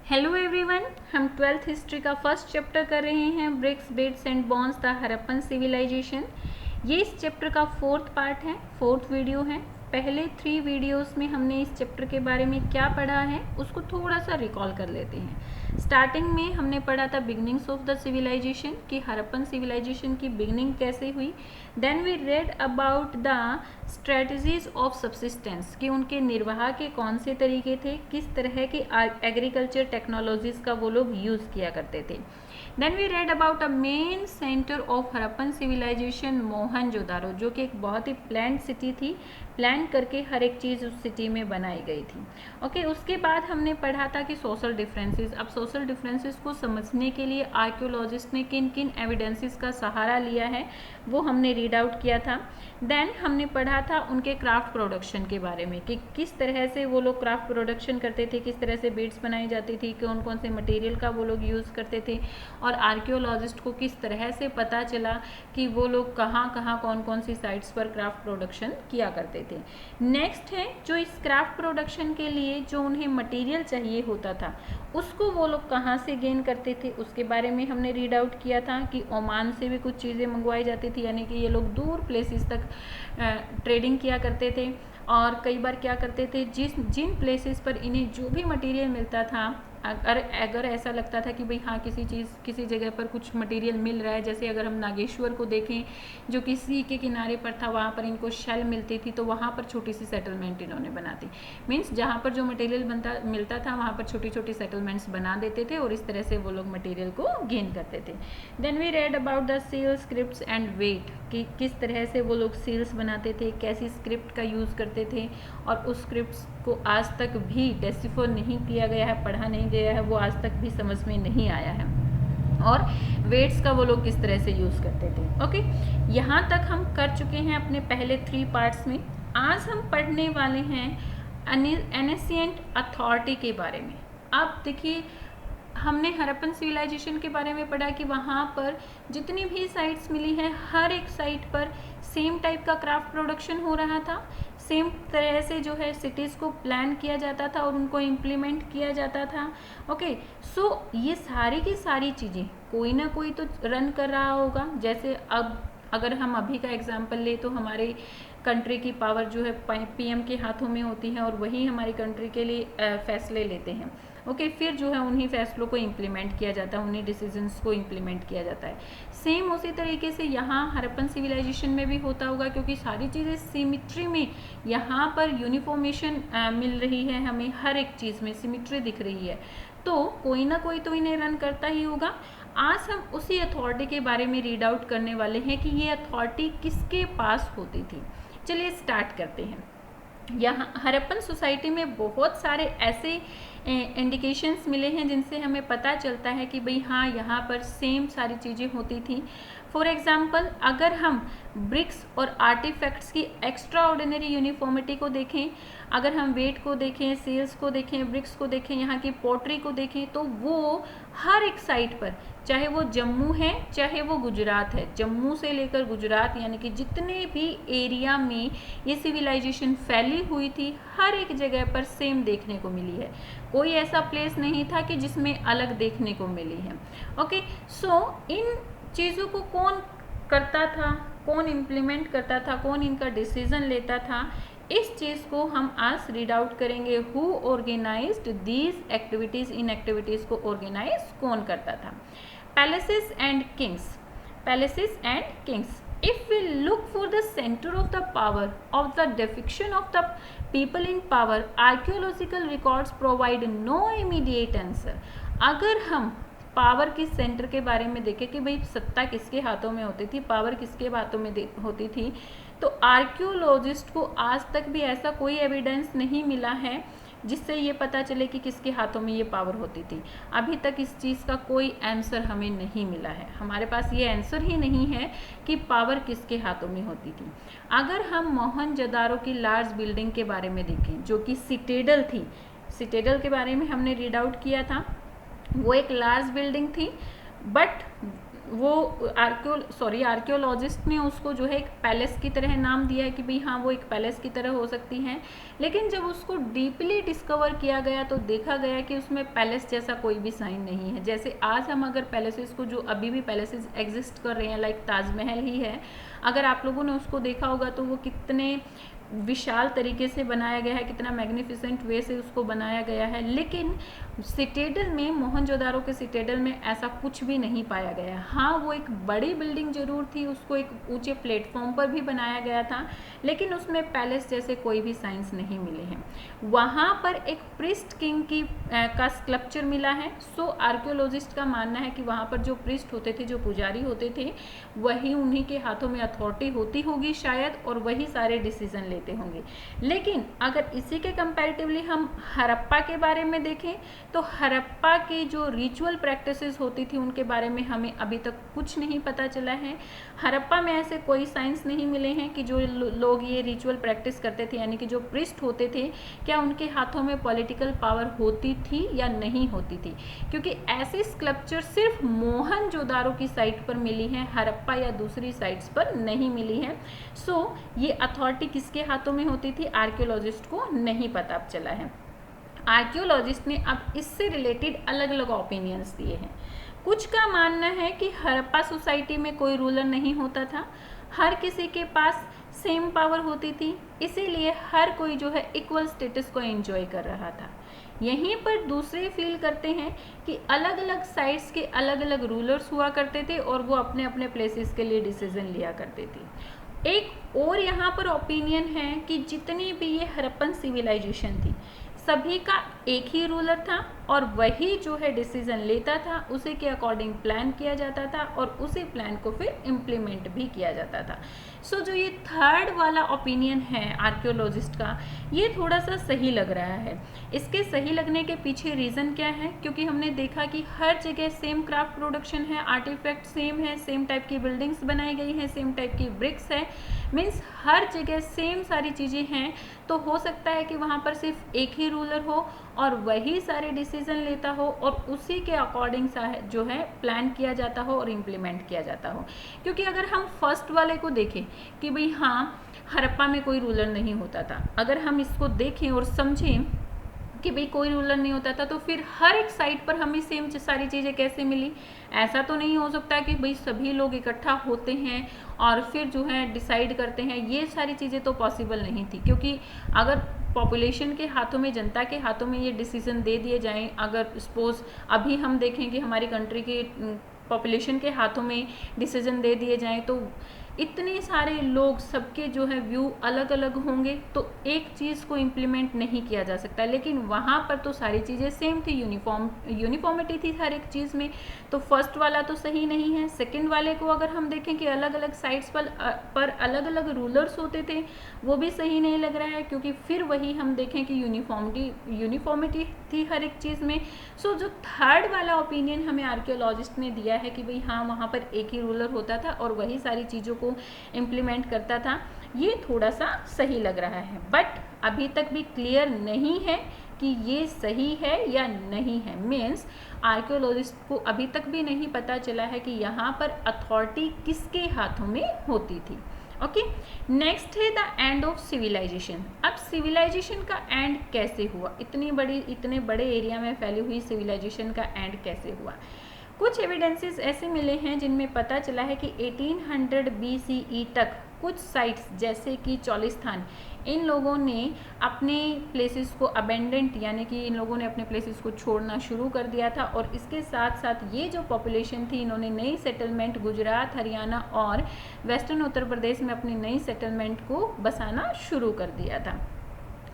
Hello everyone, हम 12th history का first chapter कर रहे हैं, bricks beads and bones the Harappan civilisation. ये इस चैप्टर का फोर्थ पार्ट है, फोर्थ वीडियो है। पहले 3 वीडियोस में हमने इस चैप्टर के बारे में क्या पढ़ा है उसको थोड़ा सा रिकॉल कर लेते हैं। स्टार्टिंग में हमने पढ़ा था बिगनिंग्स ऑफ द सिविलाइजेशन कि हड़प्पन सिविलाइजेशन की बिगनिंग कैसे हुई। Then we read about the strategies of subsistence कि उनके निर्वाह के कौन से तरीके थे, किस तरह की एग्रीकल्चर टेक्नोलॉजीज का वो लोग यूज़ किया करते थे। Then we read about a main centre of Harappan civilisation Mohenjodaro, जो कि एक बहुत ही प्लान्ड सिटी थी, प्लान करके हर एक चीज़ उस सिटी में बनाई गई थी। ओके, उसके बाद हमने पढ़ा था कि सोशल डिफरेंसेस। अब सोशल डिफरेंसेस को समझने के लिए आर्कियोलॉजिस्ट ने किन किन एविडेंसेस का सहारा लिया है वो हमने रीड आउट किया था। देन हमने पढ़ा था उनके क्राफ्ट प्रोडक्शन के बारे में कि किस तरह से वो लोग क्राफ्ट प्रोडक्शन करते थे, किस तरह से बीड्स बनाई जाती थी, कौन कौन से मटेरियल का वो लोग यूज़ करते थे, और आर्कियोलॉजिस्ट को किस तरह से पता चला कि वो लोग कहाँ कहाँ कौन कौन सी साइट्स पर क्राफ्ट प्रोडक्शन किया करते थे। नेक्स्ट है जो इस क्राफ्ट प्रोडक्शन के लिए जो उन्हें मटेरियल चाहिए होता था उसको वो लोग कहाँ से गेन करते थे, उसके बारे में हमने रीड आउट किया था कि ओमान से भी कुछ चीज़ें मंगवाई जाती थी, यानी कि ये लोग दूर प्लेसेस तक ट्रेडिंग किया करते थे। और कई बार क्या करते थे, जिन प्लेसेस पर इन्हें जो भी मटेरियल मिलता था, अगर ऐसा लगता था कि भाई हाँ किसी जगह पर कुछ मटेरियल मिल रहा है, जैसे अगर हम नागेश्वर को देखें जो कि सी के किनारे पर था, वहाँ पर इनको शेल मिलती थी, तो वहाँ पर छोटी सी सेटलमेंट इन्होंने बना दी। मीन्स जहाँ पर जो मटेरियल मिलता था वहाँ पर छोटी छोटी सेटलमेंट्स बना देते थे और इस तरह से वो लोग मटेरियल को गेन करते थे। Then we read about the seal scripts and weight कि किस तरह से वो लोग सील्स बनाते थे, कैसी स्क्रिप्ट का यूज़ करते थे, और उस स्क्रिप्ट्स को आज तक भी डेसिफर नहीं किया गया है, पढ़ा नहीं गया है, वो आज तक भी समझ में नहीं आया है, और वेट्स का वो लोग किस तरह से यूज़ करते थे। ओके, यहाँ तक हम कर चुके हैं अपने पहले 3 पार्ट्स में। आज हम पढ़ने वाले हैं एनेशिएंट अथॉरिटी के बारे में। अब देखिए, हमने हड़प्पन सिविलाइजेशन के बारे में पढ़ा कि वहाँ पर जितनी भी साइट्स मिली हैं हर एक साइट पर सेम टाइप का क्राफ्ट प्रोडक्शन हो रहा था, सेम तरह से जो है सिटीज़ को प्लान किया जाता था और उनको इम्प्लीमेंट किया जाता था। ओके, सो ये सारी की सारी चीज़ें कोई ना कोई तो रन कर रहा होगा। जैसे अब अगर हम अभी का एग्जांपल ले तो हमारे कंट्री की पावर जो है पीएम के हाथों में होती है और वही हमारी कंट्री के लिए फैसले लेते हैं। ओके, फिर जो है उन्हीं फैसलों को इम्प्लीमेंट किया जाता है, उन्हीं डिसीजंस को इम्प्लीमेंट किया जाता है। सेम उसी तरीके से यहाँ हड़प्पन सिविलाइजेशन में भी होता होगा, क्योंकि सारी चीज़ें सिमिट्री में यहाँ पर यूनिफॉर्मेशन मिल रही है, हमें हर एक चीज़ में सिमिट्री दिख रही है, तो कोई ना कोई तो इन्हें रन करता ही होगा। आज हम उसी अथॉरिटी के बारे में रीड आउट करने वाले हैं कि ये अथॉरिटी किसके पास होती थी। चलिए स्टार्ट करते हैं। यहाँ हड़प्पन सोसाइटी में बहुत सारे ऐसे इंडिकेशंस मिले हैं जिनसे हमें पता चलता है कि भाई हाँ यहाँ पर सेम सारी चीज़ें होती थी। फॉर एग्जाम्पल, अगर हम ब्रिक्स और आर्टिफैक्ट्स की एक्स्ट्रा ऑर्डिनरी यूनिफॉर्मिटी को देखें, अगर हम वेट को देखें, सेल्स को देखें, ब्रिक्स को देखें, यहाँ की पोट्री को देखें, तो वो हर एक साइट पर, चाहे वो जम्मू है चाहे वो गुजरात है, जम्मू से लेकर गुजरात यानी कि जितने भी एरिया में ये सिविलाइजेशन फैली हुई थी हर एक जगह पर सेम देखने को मिली है। कोई ऐसा प्लेस नहीं था कि जिसमें अलग देखने को मिली है। ओके, सो इन चीज़ों को कौन करता था, कौन इम्प्लीमेंट करता था, कौन इनका डिसीजन लेता था, इस चीज़ को हम आज रीड आउट करेंगे। हु ऑर्गेनाइज्ड दीज एक्टिविटीज़, इन एक्टिविटीज़ को ऑर्गेनाइज कौन करता था। Palaces and kings, palaces and kings. If we look for the center of the power of the depiction of the people in power, archaeological records provide no immediate answer. अगर हम power के centre के बारे में देखें कि भाई सत्ता किसके हाथों में होती थी, पावर किसके हाथों में होती थी, तो आर्कियोलॉजिस्ट को आज तक भी ऐसा कोई एविडेंस नहीं मिला है जिससे ये पता चले कि किसके हाथों में ये पावर होती थी। अभी तक इस चीज़ का कोई आंसर हमें नहीं मिला है, हमारे पास ये आंसर ही नहीं है कि पावर किसके हाथों में होती थी। अगर हम मोहनजोदारो की लार्ज बिल्डिंग के बारे में देखें जो कि सिटेडल थी, सिटेडल के बारे में हमने रीड आउट किया था, वो एक लार्ज बिल्डिंग थी, बट वो आर्कियोलॉजिस्ट ने उसको जो है एक पैलेस की तरह नाम दिया है कि भाई हाँ वो एक पैलेस की तरह हो सकती हैं, लेकिन जब उसको डीपली डिस्कवर किया गया तो देखा गया कि उसमें पैलेस जैसा कोई भी साइन नहीं है। जैसे आज हम अगर पैलेसेस को, जो अभी भी पैलेसेस एग्जिस्ट कर रहे हैं, लाइक ताजमहल ही है, अगर आप लोगों ने उसको देखा होगा तो वो कितने विशाल तरीके से बनाया गया है, कितना मैग्निफिसेंट वे से उसको बनाया गया है, लेकिन सिटेडल में, मोहनजोदारो के सिटेडल में ऐसा कुछ भी नहीं पाया गया। हाँ वो एक बड़ी बिल्डिंग जरूर थी, उसको एक ऊंचे प्लेटफॉर्म पर भी बनाया गया था, लेकिन उसमें पैलेस जैसे कोई भी साइंस नहीं मिले हैं। वहाँ पर एक प्रिस्ट किंग का स्कल्पचर मिला है। सो आर्कियोलॉजिस्ट का मानना है कि वहाँ पर जो प्रिस्ट होते थे, जो पुजारी होते थे, वही, उन्हीं के हाथों में अथॉरिटी होती होगी शायद, और वही सारे डिसीजन लेते होंगे। लेकिन अगर इसी के कंपैरेटिवली हम हड़प्पा के बारे में देखें तो हड़प्पा के जो रिचुअल प्रैक्टिसेस होती थी उनके बारे में हमें अभी तक कुछ नहीं पता चला है। हड़प्पा में ऐसे कोई साइंस नहीं मिले हैं कि जो लोग ये रिचुअल प्रैक्टिस करते थे, यानी कि जो प्रिस्ट होते थे, क्या उनके हाथों में पॉलिटिकल पावर होती थी या नहीं होती थी, क्योंकि ऐसे स्कल्पचर सिर्फ मोहनजोदारो की साइट पर मिली है, हड़प्पा या दूसरी साइट्स पर नहीं मिली है। सो ये अथॉरिटी किसके हाथों में होती थी, आर्कियोलॉजिस्ट को नहीं पता चला है। आर्कियोलॉजिस्ट ने अब इससे रिलेटेड अलग अलग ओपिनियंस दिए हैं। कुछ का मानना है कि हड़प्पा सोसाइटी में कोई रूलर नहीं होता था, हर किसी के पास सेम पावर होती थी, इसीलिए हर कोई जो है इक्वल स्टेटस को एंजॉय कर रहा था। यहीं पर दूसरे फील करते हैं कि अलग अलग साइट्स के अलग अलग रूलर्स हुआ करते थे और वो अपने अपने प्लेसेस के लिए डिसीजन लिया करते थे। एक और यहाँ पर ओपिनियन है कि जितनी भी ये हड़प्पन सिविलाइजेशन थी, सभी का एक ही रूलर था और वही जो है डिसीजन लेता था, उसी के अकॉर्डिंग प्लान किया जाता था और उसी प्लान को फिर इम्प्लीमेंट भी किया जाता था। सो जो ये थर्ड वाला ओपिनियन है आर्कियोलॉजिस्ट का, ये थोड़ा सा सही लग रहा है। इसके सही लगने के पीछे रीज़न क्या है, क्योंकि हमने देखा कि हर जगह सेम क्राफ्ट प्रोडक्शन है, आर्टिफैक्ट सेम है, सेम टाइप की बिल्डिंग्स बनाई गई हैं, सेम टाइप की ब्रिक्स है, मीन्स हर जगह सेम सारी चीज़ें हैं। तो हो सकता है कि वहाँ पर सिर्फ एक ही रूलर हो और वही सारे डिसीजन लेता हो और उसी के अकॉर्डिंग जो है प्लान किया जाता हो और इम्प्लीमेंट किया जाता हो। क्योंकि अगर हम फर्स्ट वाले को देखें कि भाई हाँ हड़प्पा में कोई रूलर नहीं होता था, अगर हम इसको देखें और समझें कि भाई कोई रूलर नहीं होता था, तो फिर हर एक साइट पर हमें सेम सारी चीज़ें कैसे मिली। ऐसा तो नहीं हो सकता कि भाई सभी लोग इकट्ठा होते हैं और फिर जो है डिसाइड करते हैं, ये सारी चीज़ें तो पॉसिबल नहीं थी। क्योंकि अगर पॉपुलेशन के हाथों में, जनता के हाथों में ये डिसीजन दे दिए जाएं, अगर सपोज अभी हम देखें कि हमारी कंट्री के पॉपुलेशन के हाथों में डिसीजन दे दिए जाएं, तो इतने सारे लोग, सबके जो है व्यू अलग अलग होंगे, तो एक चीज़ को इम्प्लीमेंट नहीं किया जा सकता। लेकिन वहाँ पर तो सारी चीज़ें सेम थी, यूनिफॉर्मिटी थी हर एक चीज़ में। तो फर्स्ट वाला तो सही नहीं है। सेकंड वाले को अगर हम देखें कि अलग अलग साइट्स पर अलग अलग रूलर्स होते थे, वो भी सही नहीं लग रहा है, क्योंकि फिर वही हम देखें कि यूनिफॉर्मिटी थी हर एक चीज़ में। सो जो थर्ड वाला ओपिनियन हमें आर्कियोलॉजिस्ट ने दिया है कि भाई हाँ वहाँ पर एक ही रूलर होता था और वही सारी चीज़ों को इम्प्लीमेंट करता था, ये थोड़ा सा सही लग रहा है। बट अभी तक भी क्लियर नहीं है कि ये सही है या नहीं है। मीन्स आर्कियोलॉजिस्ट को अभी तक भी नहीं पता चला है कि यहाँ पर अथॉरिटी किसके हाथों में होती थी। ओके, नेक्स्ट है द एंड ऑफ सिविलाइजेशन। अब सिविलाइजेशन का एंड कैसे हुआ, इतने बड़े एरिया में फैली हुई सिविलाइजेशन का एंड कैसे हुआ। कुछ एविडेंसेस ऐसे मिले हैं जिनमें पता चला है कि 1800 BCE तक कुछ साइट्स जैसे कि चौलिस्तान, इन लोगों ने अपने प्लेसेस को अबेंडेंट, यानी कि इन लोगों ने अपने प्लेसेस को छोड़ना शुरू कर दिया था। और इसके साथ साथ ये जो पॉपुलेशन थी, इन्होंने नई सेटलमेंट गुजरात, हरियाणा और वेस्टर्न उत्तर प्रदेश में अपनी नई सेटलमेंट को बसाना शुरू कर दिया था।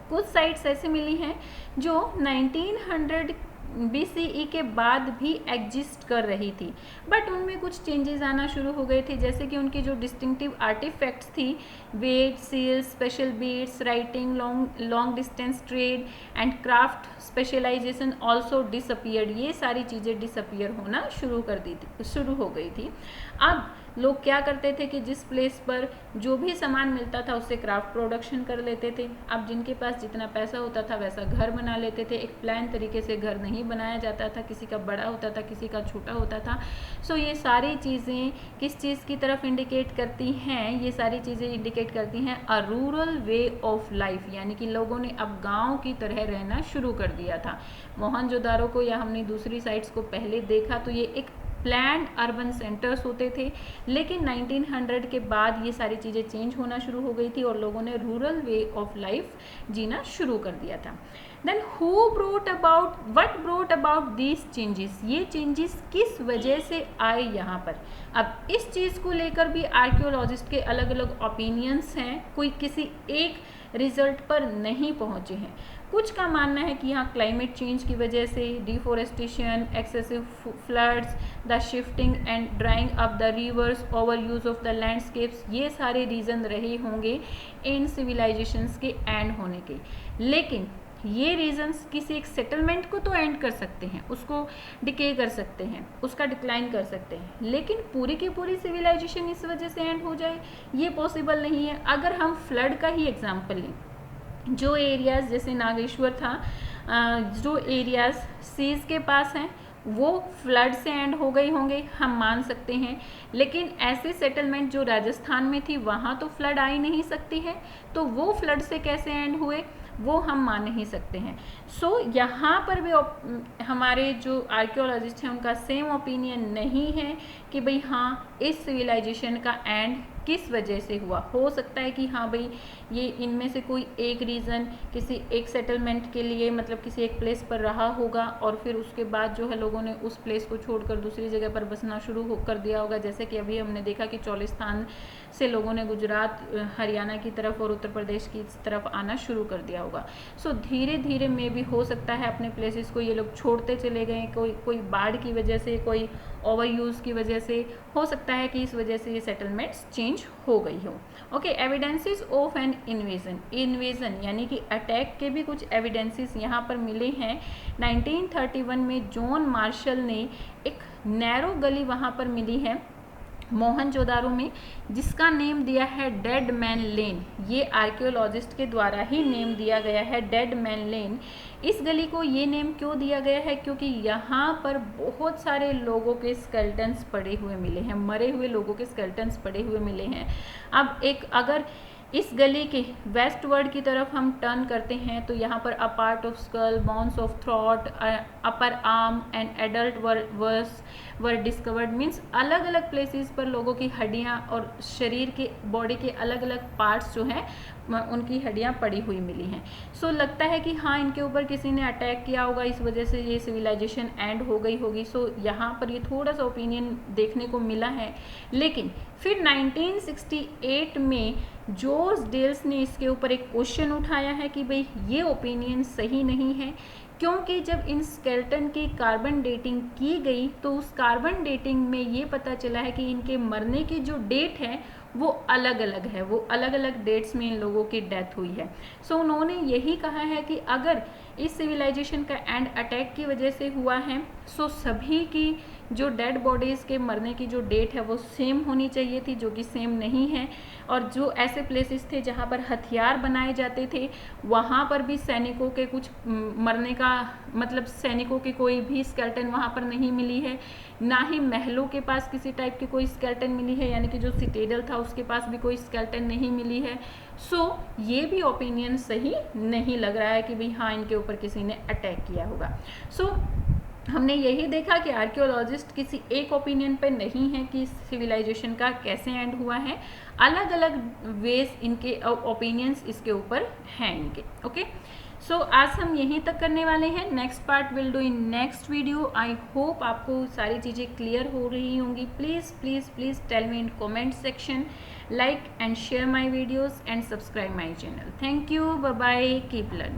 कुछ साइट्स ऐसे मिली हैं जो 1900 BCE के बाद भी एग्जिस्ट कर रही थी, बट उनमें कुछ चेंजेस आना शुरू हो गए थे। जैसे कि उनकी जो डिस्टिंक्टिव आर्टिफैक्ट्स थी, weight, seals, special beads, writing, long distance trade and craft specialisation also disappeared. ये सारी चीज़ें डिसअपियर होना शुरू हो गई थी। अब लोग क्या करते थे कि जिस प्लेस पर जो भी सामान मिलता था उससे क्राफ्ट प्रोडक्शन कर लेते थे। अब जिनके पास जितना पैसा होता था वैसा घर बना लेते थे। एक प्लान तरीके से घर नहीं बनाया जाता था, किसी का बड़ा होता था, किसी का छोटा होता था। सो ये सारी चीज़ें किस चीज़ की तरफ इंडिकेट करती हैं? ये सारी चीज़ें इंडिकेट करती हैं a rural way of life, यानी कि लोगों ने अब गाँव की तरह रहना शुरू कर दिया था। मोहनजोदारो को या हमने दूसरी साइट्स को पहले देखा तो ये एक प्लान्ड अर्बन सेंटर्स होते थे, लेकिन 1900 के बाद ये सारी चीज़ें चेंज होना शुरू हो गई थी और लोगों ने रूरल वे ऑफ लाइफ जीना शुरू कर दिया था। Then what brought about these changes, ये चेंजेस किस वजह से आए यहाँ पर। अब इस चीज़ को लेकर भी आर्कियोलॉजिस्ट के अलग अलग ओपिनियंस हैं, कोई किसी एक रिजल्ट पर नहीं पहुँचे हैं। कुछ का मानना है कि यहाँ क्लाइमेट चेंज की वजह से, deforestation, excessive floods, the shifting and drawing up the reverse, over use of the landscapes, ये सारे रीज़न रहे होंगे इन सिविलाइजेशंस के एंड होने के। लेकिन ये रीजंस किसी एक सेटलमेंट को तो एंड कर सकते हैं, उसको डिके कर सकते हैं, उसका डिक्लाइन कर सकते हैं, लेकिन पूरी की पूरी सिविलाइजेशन इस वजह से एंड हो जाए ये पॉसिबल नहीं है। अगर हम फ्लड का ही एग्जाम्पल लें, जो एरियाज़ जैसे नागेश्वर था, जो एरियाज़ सीज के पास हैं वो फ्लड से एंड हो गई होंगे, हम मान सकते हैं। लेकिन ऐसे सेटलमेंट जो राजस्थान में थी वहाँ तो फ्लड आ ही नहीं सकती है, तो वो फ्लड से कैसे एंड हुए वो हम मान नहीं सकते हैं। सो यहाँ पर भी हमारे जो आर्कियोलॉजिस्ट हैं उनका सेम ओपिनियन नहीं है कि भाई हाँ इस सिविलाइजेशन का एंड किस वजह से हुआ। हो सकता है कि हाँ भाई ये इनमें से कोई एक रीज़न किसी एक सेटलमेंट के लिए, मतलब किसी एक प्लेस पर रहा होगा और फिर उसके बाद जो है लोगों ने उस प्लेस को छोड़कर दूसरी जगह पर बसना शुरू कर दिया होगा। जैसे कि अभी हमने देखा कि चोलिस्तान से लोगों ने गुजरात, हरियाणा की तरफ और उत्तर प्रदेश की तरफ आना शुरू कर दिया होगा। सो धीरे धीरे में भी हो सकता है अपने प्लेसेस को ये लोग छोड़ते चले गए, कोई बाढ़ की वजह से, कोई ओवर यूज़ की वजह से, हो सकता है कि इस वजह से ये सेटलमेंट्स चेंज हो गई हो। Okay, evidences of an invasion यानी कि अटैक के भी कुछ एविडेंसेस यहाँ पर मिले हैं। 1931 में जॉन मार्शल ने एक नैरो गली वहाँ पर मिली है मोहनजोदारो में, जिसका नेम दिया है डेड मैन लेन। ये आर्कियोलॉजिस्ट के द्वारा ही नेम दिया गया है, डेड मैन लेन। इस गली को ये नेम क्यों दिया गया है? क्योंकि यहाँ पर बहुत सारे लोगों के स्केलेटन्स पड़े हुए मिले हैं, मरे हुए लोगों के स्केलेटन्स पड़े हुए मिले हैं। अब अगर इस गली के वेस्ट वर्ड की तरफ हम टर्न करते हैं तो यहाँ पर a part of skull, bones of throat, upper arm and adult were discovered. Means अलग अलग प्लेसेस पर लोगों की हड्डियाँ और शरीर के बॉडी के अलग अलग पार्ट्स जो हैं उनकी हड्डियाँ पड़ी हुई मिली हैं। सो लगता है कि हाँ इनके ऊपर किसी ने अटैक किया होगा, इस वजह से ये सिविलाइजेशन एंड हो गई होगी। सो यहाँ पर ये थोड़ा सा ओपिनियन देखने को मिला है। लेकिन फिर 1968 में जॉर्ज डेल्स ने इसके ऊपर एक क्वेश्चन उठाया है कि भाई ये ओपिनियन सही नहीं है, क्योंकि जब इन स्केलेटन की कार्बन डेटिंग की गई तो उस कार्बन डेटिंग में ये पता चला है कि इनके मरने की जो डेट है वो अलग अलग है, वो अलग अलग डेट्स में इन लोगों की डेथ हुई है। सो उन्होंने यही कहा है कि अगर इस सिविलाइजेशन का एंड अटैक की वजह से हुआ है, सो सभी की जो डेड बॉडीज़ के मरने की जो डेट है वो सेम होनी चाहिए थी, जो कि सेम नहीं है। और जो ऐसे प्लेसेस थे जहाँ पर हथियार बनाए जाते थे वहाँ पर भी सैनिकों के कुछ मरने का, मतलब सैनिकों की कोई भी स्केलेटन वहाँ पर नहीं मिली है, ना ही महलों के पास किसी टाइप की कोई स्केलेटन मिली है, यानी कि जो सिटेडल था उसके पास भी कोई स्केलेटन नहीं मिली है। सो ये भी ओपिनियन सही नहीं लग रहा है कि भाई हाँ इनके ऊपर किसी ने अटैक किया होगा। सो हमने यही देखा कि आर्कियोलॉजिस्ट किसी एक ओपिनियन पे नहीं है कि सिविलाइजेशन का कैसे एंड हुआ है, अलग अलग वेज इनके ओपिनियंस इसके ऊपर हैं इनके। ओके, सो आज हम यहीं तक करने वाले हैं। Next part will do in next video. I hope आपको सारी चीज़ें क्लियर हो रही होंगी। Please please please tell me in comment section, like and share my videos and subscribe my channel. Thank you, bye bye, keep learning.